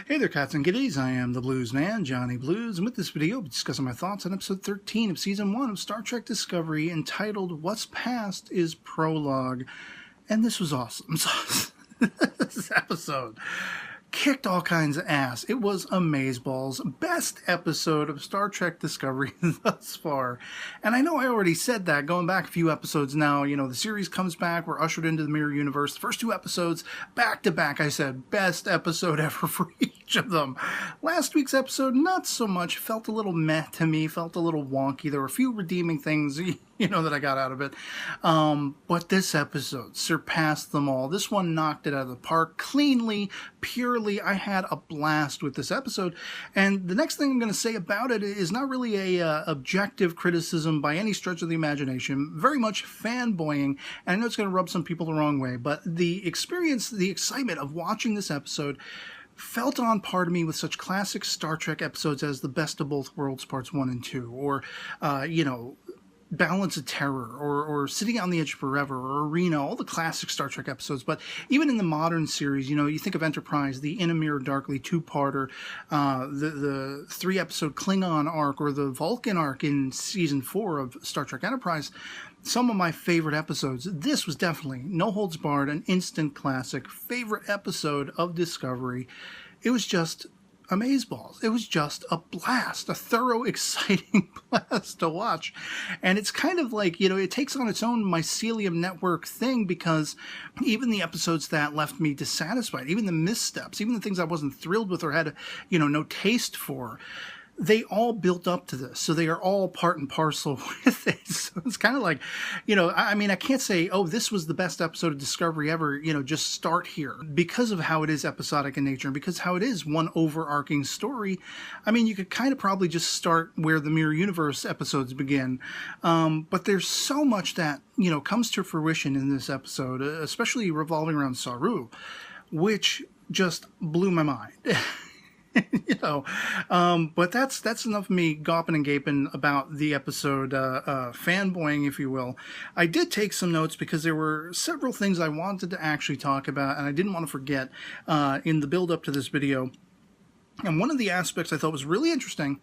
Hey there, cats and kitties. I am the Blues Man, Johnny Blues, and with this video, I'll be discussing my thoughts on episode 13 of Season 1 of Star Trek Discovery, entitled What's Past is Prologue. And this was awesome. This episode kicked all kinds of ass. It was amazeballs. Best episode of Star Trek Discovery thus far. And I know I already said that going back a few episodes now. You know, the series comes back. We're ushered into the Mirror Universe. The first two episodes, back to back, I said, best episode ever for each of them. Last week's episode, not so much. Felt a little meh to me. Felt a little wonky. There were a few redeeming things, that I got out of it. But this episode surpassed them all. This one knocked it out of the park cleanly, purely. I had a blast with this episode. And the next thing I'm going to say about it is not really a objective criticism by any stretch of the imagination. Very much fanboying. And I know it's going to rub some people the wrong way, but the experience, the excitement of watching this episode felt on par to me with such classic Star Trek episodes as The Best of Both Worlds Parts 1 and 2, or, Balance of Terror, or Sitting on the Edge Forever, or Arena, all the classic Star Trek episodes. But even in the modern series, you think of Enterprise, the In a Mirror Darkly two-parter, the three-episode Klingon arc, or the Vulcan arc in Season 4 of Star Trek Enterprise. Some of my favorite episodes. This was definitely, no holds barred, an instant classic. Favorite episode of Discovery. It was just amazeballs. It was just a blast, a thorough, exciting blast to watch. And it's kind of like, it takes on its own mycelium network thing, because even the episodes that left me dissatisfied, even the missteps, even the things I wasn't thrilled with or had, no taste for, they all built up to this. So they are all part and parcel with it. So it's kind of like, I can't say, oh, this was the best episode of Discovery ever, just start here. Because of how it is episodic in nature, and because how it is one overarching story, you could kind of probably just start where the Mirror Universe episodes begin. But there's so much that, comes to fruition in this episode, especially revolving around Saru, which just blew my mind. But that's enough of me gawping and gaping about the episode, fanboying, if you will. I did take some notes because there were several things I wanted to actually talk about, and I didn't want to forget in the build-up to this video. And one of the aspects I thought was really interesting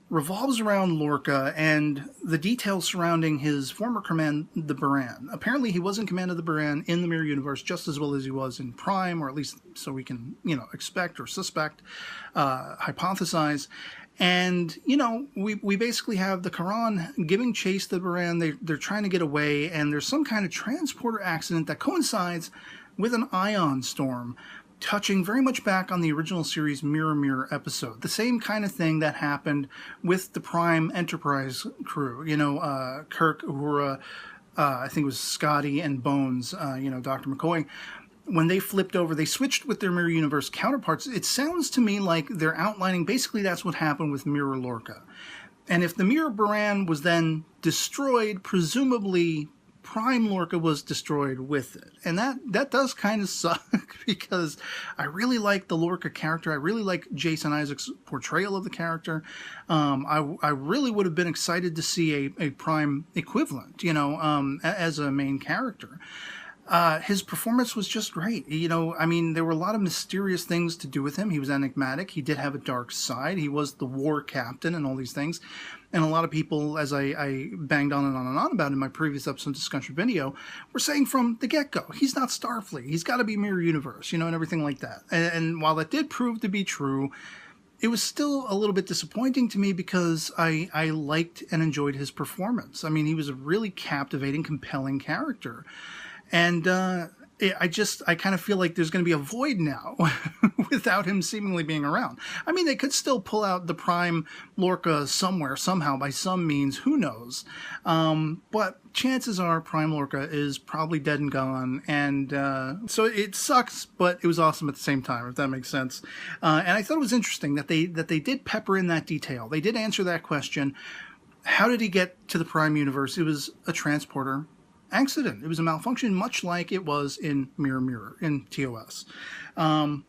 revolves around Lorca and the details surrounding his former command, the Buran. Apparently he was in command of the Buran in the Mirror Universe just as well as he was in Prime, or at least so we can, expect or suspect, hypothesize. And, we basically have the Quran giving chase to the Buran. They're trying to get away, and there's some kind of transporter accident that coincides with an ion storm, touching very much back on the original series Mirror Mirror episode. The same kind of thing that happened with the Prime Enterprise crew. Kirk, Uhura, I think it was Scotty, and Bones, Dr. McCoy. When they flipped over, they switched with their Mirror Universe counterparts. It sounds to me like they're outlining basically that's what happened with Mirror Lorca. And if the Mirror Buran was then destroyed, presumably Prime Lorca was destroyed with it. And that does kind of suck, because I really like the Lorca character. I really like Jason Isaacs' portrayal of the character. I really would have been excited to see a Prime equivalent, as a main character. His performance was just great. There were a lot of mysterious things to do with him. He was enigmatic. He did have a dark side. He was the war captain and all these things. And a lot of people, as I banged on and on and on about in my previous episode discussion video, were saying from the get-go, he's not Starfleet. He's got to be Mirror Universe, and everything like that. And while that did prove to be true, it was still a little bit disappointing to me, because I liked and enjoyed his performance. He was a really captivating, compelling character. And I kind of feel like there's going to be a void now without him seemingly being around. They could still pull out the Prime Lorca somewhere, somehow, by some means, who knows. But chances are Prime Lorca is probably dead and gone. And so it sucks, but it was awesome at the same time, if that makes sense. And I thought it was interesting that they did pepper in that detail. They did answer that question. How did he get to the Prime Universe? It was a transporter accident. It was a malfunction, much like it was in Mirror Mirror in TOS. And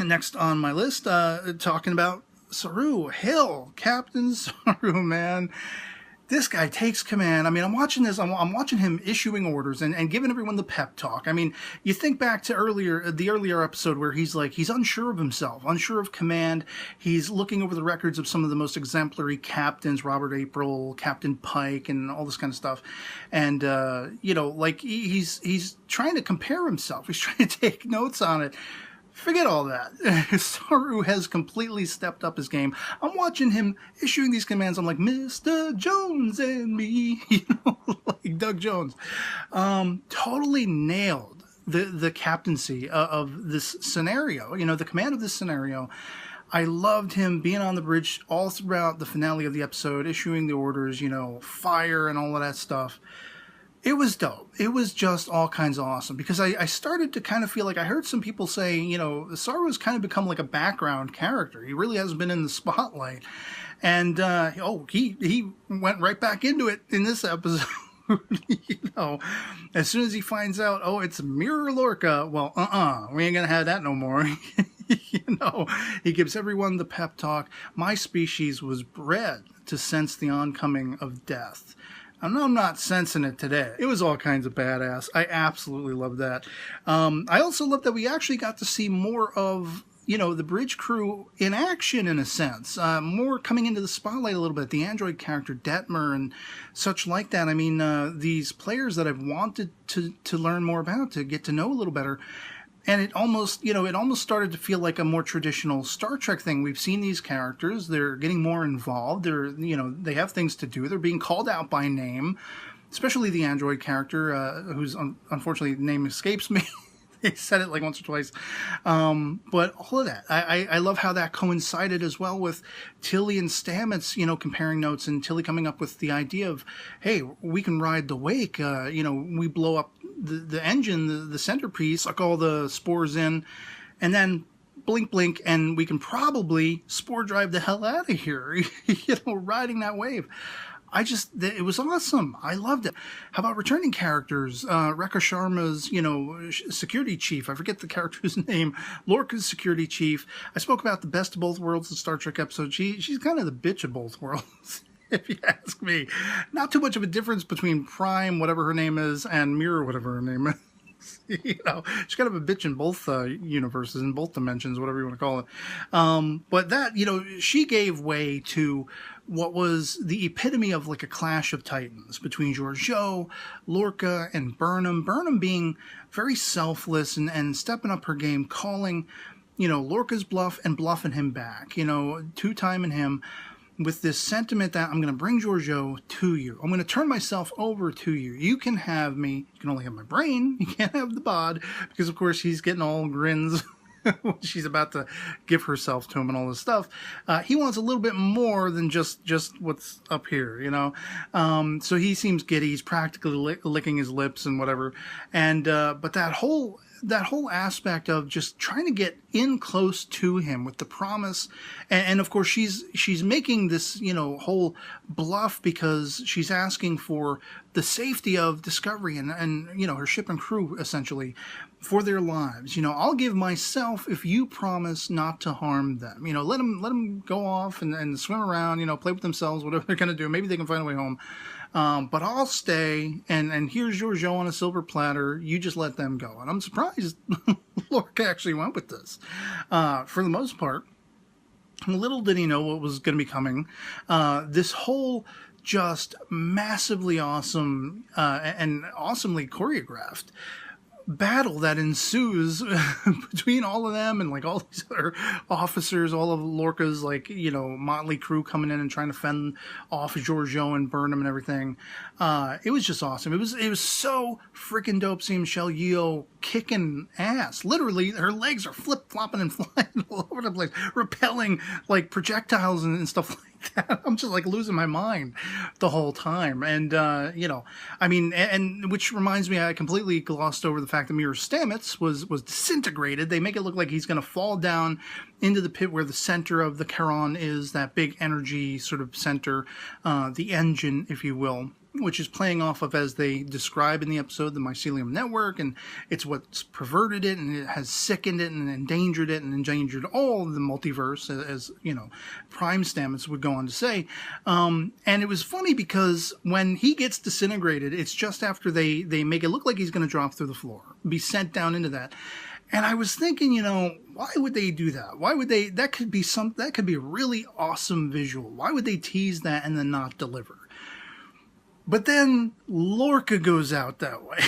next on my list, talking about Saru Hill, Captain Saru, man. this guy takes command. I mean, I'm watching this. I'm watching him issuing orders and giving everyone the pep talk. I mean, you think back to the earlier episode where he's unsure of himself, unsure of command. He's looking over the records of some of the most exemplary captains, Robert April, Captain Pike, and all this kind of stuff. And he's trying to compare himself. He's trying to take notes on it. Forget all that. Saru has completely stepped up his game. I'm watching him issuing these commands. I'm like, Mr. Jones and me, like Doug Jones. Totally nailed the captaincy of this scenario, the command of this scenario. I loved him being on the bridge all throughout the finale of the episode, issuing the orders, fire and all of that stuff. It was dope. It was just all kinds of awesome because I started to kind of feel like I heard some people say, Saru's kind of become like a background character. He really hasn't been in the spotlight. And, he went right back into it in this episode. As soon as he finds out, it's Mirror Lorca, well, we ain't gonna have that no more. He gives everyone the pep talk. My species was bred to sense the oncoming of death. I'm not sensing it today. It was all kinds of badass. I absolutely love that. I also love that we actually got to see more of, the bridge crew in action in a sense. More coming into the spotlight a little bit. The android character, Detmer, and such like that. I mean, these players that I've wanted to learn more about, to get to know a little better. And it almost started to feel like a more traditional Star Trek thing. We've seen these characters; they're getting more involved. They have things to do. They're being called out by name, especially the android character, whose unfortunately name escapes me. They said it like once or twice, but all of that. I love how that coincided as well with Tilly and Stamets, comparing notes, and Tilly coming up with the idea of, hey, we can ride the wake. We blow up the engine, the centerpiece, suck all the spores in, and then blink, and we can probably spore drive the hell out of here, riding that wave. It was awesome. I loved it. How about returning characters? Rekha Sharma's, security chief. I forget the character's name. Lorca's security chief. I spoke about the best of both worlds, the Star Trek episode. She's kind of the bitch of both worlds. If you ask me. Not too much of a difference between Prime, whatever her name is, and Mirror, whatever her name is. She's kind of a bitch in both universes, in both dimensions, whatever you want to call it. But that, she gave way to what was the epitome of like a clash of titans between Georgiou, Lorca, and Burnham. Burnham being very selfless and stepping up her game, calling, Lorca's bluff and bluffing him back, two-timing him, with this sentiment that I'm going to bring Georgiou to you. I'm going to turn myself over to you. You can have me. You can only have my brain. You can't have the bod. Because, of course, he's getting all grins when she's about to give herself to him and all this stuff. He wants a little bit more than just what's up here, So he seems giddy. He's practically licking his lips and whatever. And but that whole aspect of just trying to get in close to him with the promise, and of course she's making this whole bluff because she's asking for the safety of Discovery and her ship and crew essentially for their lives. I'll give myself if you promise not to harm them. Let them go off and swim around. Play with themselves, whatever they're gonna do. Maybe they can find a way home. But I'll stay, and here's Georgiou on a silver platter. You just let them go. And I'm surprised Lorca actually went with this. For the most part, little did he know what was going to be coming. This whole just massively awesome and awesomely choreographed battle that ensues between all of them and like all these other officers, all of Lorca's motley crew coming in and trying to fend off Georgiou and Burnham and everything. It was just awesome. It was so freaking dope seeing Michelle Yeoh kicking ass. Literally, her legs are flip-flopping and flying all over the place, repelling like projectiles and stuff like that. I'm just like losing my mind the whole time. And, and which reminds me, I completely glossed over the fact that Mirror Stamets was disintegrated. They make it look like he's going to fall down into the pit where the center of the Charon is, that big energy sort of center, the engine, if you will. which is playing off of, as they describe in the episode, the mycelium network, and it's what's perverted it, and it has sickened it, and endangered all the multiverse, as Prime Stamets would go on to say. And it was funny because when he gets disintegrated, it's just after they make it look like he's going to drop through the floor, be sent down into that. And I was thinking, why would they do that? Why would they? That could be a really awesome visual. Why would they tease that and then not deliver? But then Lorca goes out that way.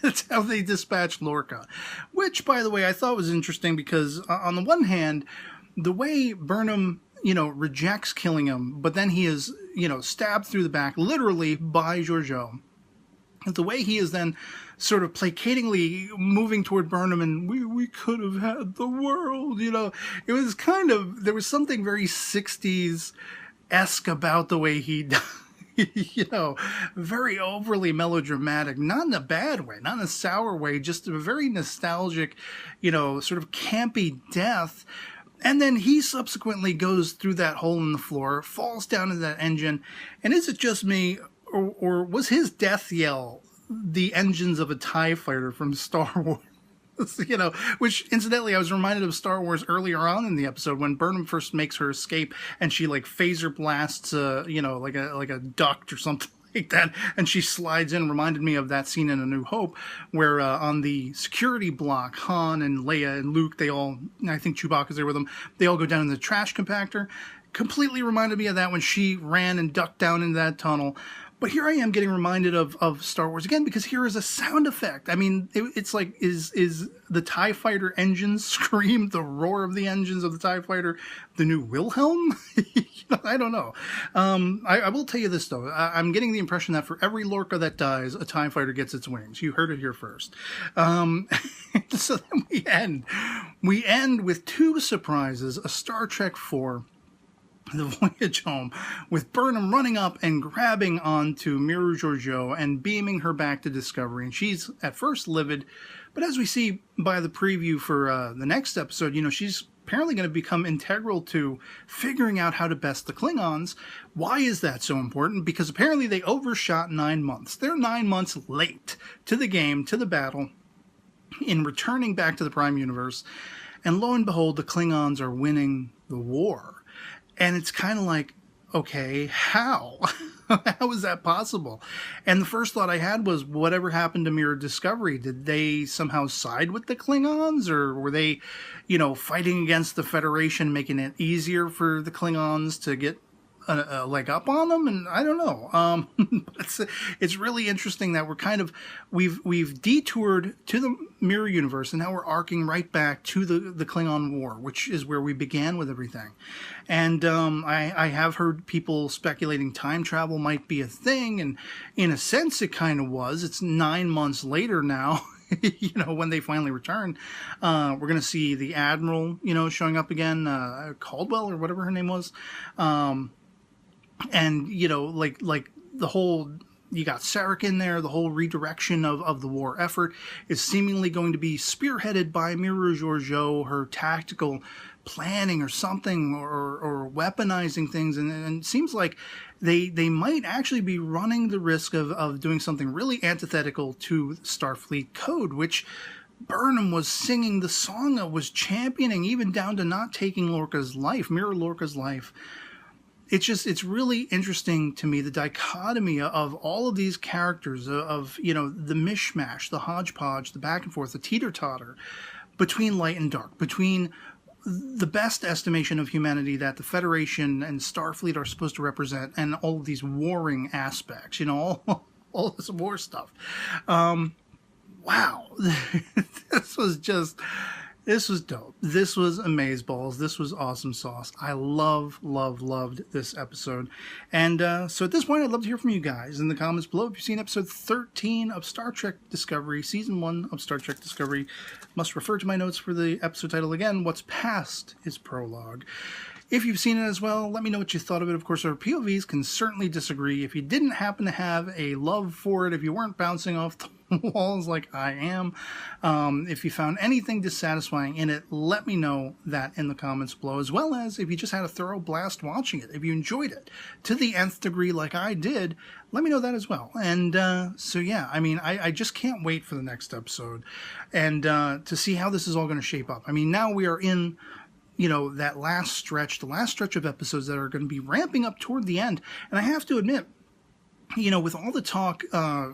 That's how they dispatch Lorca. Which, by the way, I thought was interesting because on the one hand, the way Burnham, rejects killing him, but then he is, stabbed through the back, literally by Georgiou. The way he is then sort of placatingly moving toward Burnham, and we could have had the world, It was there was something very 60s-esque about the way he died. Very overly melodramatic, not in a bad way, not in a sour way, just a very nostalgic, sort of campy death. And then he subsequently goes through that hole in the floor, falls down into that engine. And is it just me, or was his death yell the engines of a TIE fighter from Star Wars? Which incidentally, I was reminded of Star Wars earlier on in the episode when Burnham first makes her escape and she phaser blasts, like a duct or something like that, and she slides in. Reminded me of that scene in A New Hope where on the security block, Han and Leia and Luke, I think Chewbacca's there with them, they all go down in the trash compactor. Completely reminded me of that when she ran and ducked down into that tunnel. But here I am getting reminded of Star Wars again, because here is a sound effect. I mean, it's like, is the TIE Fighter engines scream, the roar of the engines of the TIE Fighter, the new Wilhelm? I don't know. I will tell you this, though. I'm getting the impression that for every Lorca that dies, a TIE Fighter gets its wings. You heard it here first. So then we end with two surprises, a Star Trek IV, the voyage home, with Burnham running up and grabbing onto Miru Georgiou and beaming her back to Discovery. And she's at first livid, but as we see by the preview for the next episode, she's apparently going to become integral to figuring out how to best the Klingons. Why is that so important? Because apparently they overshot 9 months. They're 9 months late to the game, to the battle, in returning back to the Prime Universe. And lo and behold, the Klingons are winning the war. And it's kind of like, okay, how? How is that possible? And the first thought I had was, whatever happened to Mirror Discovery? Did they somehow side with the Klingons? Or were they, fighting against the Federation, making it easier for the Klingons to get a leg up on them? And I don't know. It's really interesting that we've detoured to the Mirror Universe, and now we're arcing right back to the Klingon War, which is where we began with everything. And I have heard people speculating time travel might be a thing, and in a sense it kind of was. It's 9 months later now. When they finally return, we're going to see the Admiral, showing up again, Caldwell or whatever her name was. And, like the whole, you got Sarek in there, the whole redirection of the war effort is seemingly going to be spearheaded by Miru Georgiou, her tactical planning or something, or weaponizing things. And it seems like they might actually be running the risk of doing something really antithetical to Starfleet code, which Burnham was singing the song that was championing, even down to not taking Lorca's life, Mirror Lorca's life. It's really interesting to me, the dichotomy of all of these characters, of the mishmash, the hodgepodge, the back and forth, the teeter-totter between light and dark, between the best estimation of humanity that the Federation and Starfleet are supposed to represent, and all of these warring aspects, all this war stuff. Wow. This was dope. This was amazeballs. This was awesome sauce. I loved this episode. And so at this point, I'd love to hear from you guys in the comments below. If you've seen episode 13 of Star Trek Discovery, season 1 of Star Trek Discovery, must refer to my notes for the episode title again. What's past is Prologue. If you've seen it as well, let me know what you thought of it. Of course, our POVs can certainly disagree. If you didn't happen to have a love for it, if you weren't bouncing off the walls like I am. If you found anything dissatisfying in it, let me know that in the comments below, as well as if you just had a thorough blast watching it. If you enjoyed it to the nth degree like I did, let me know that as well. And so yeah, I mean, I just can't wait for the next episode and to see how this is all going to shape up. I mean, now we are in, you know, that last stretch, the last stretch of episodes that are going to be ramping up toward the end. And I have to admit, you know, with all the talk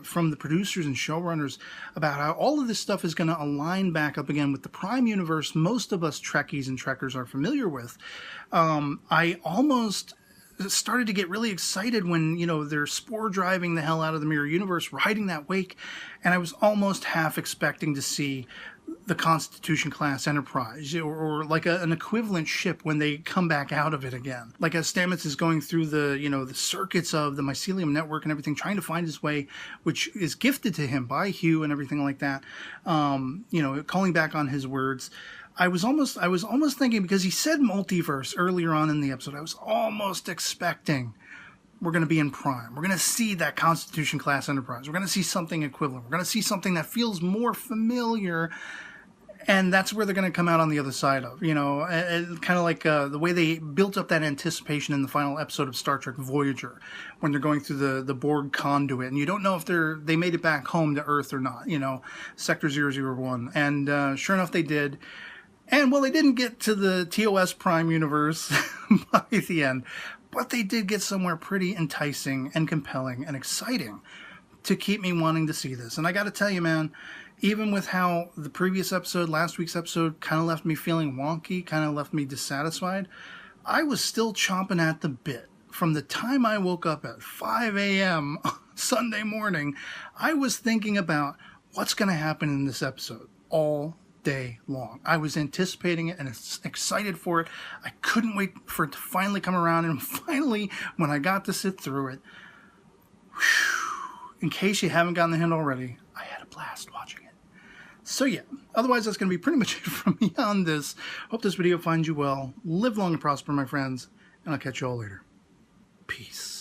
from the producers and showrunners about how all of this stuff is going to align back up again with the Prime universe most of us Trekkies and Trekkers are familiar with, I almost started to get really excited when, you know, they're spore driving the hell out of the Mirror Universe, riding that wake, and I was almost half expecting to see the Constitution class Enterprise, or like an equivalent ship when they come back out of it again. Like as Stamets is going through the, you know, the circuits of the mycelium network and everything, trying to find his way, which is gifted to him by Hugh and everything like that. You know, calling back on his words. I was almost thinking, because he said multiverse earlier on in the episode, I was almost expecting we're going to be in Prime. We're going to see that Constitution class Enterprise. We're going to see something equivalent. We're going to see something that feels more familiar, and that's where they're going to come out on the other side of, you know, kind of like the way they built up that anticipation in the final episode of Star Trek Voyager, when they're going through the Borg conduit, and you don't know if they made it back home to Earth or not, you know, Sector 001. And sure enough, they did. And, well, they didn't get to the TOS Prime universe by the end, but they did get somewhere pretty enticing and compelling and exciting to keep me wanting to see this. And I got to tell you, man, even with how the previous episode, last week's episode, kind of left me feeling wonky, kind of left me dissatisfied, I was still chomping at the bit. From the time I woke up at 5 a.m. Sunday morning, I was thinking about what's going to happen in this episode all day long. I was anticipating it and excited for it. I couldn't wait for it to finally come around, and finally, when I got to sit through it, in case you haven't gotten the hint already, I had a blast watching it. So yeah, otherwise that's going to be pretty much it from me on this. Hope this video finds you well. Live long and prosper, my friends, and I'll catch you all later. Peace.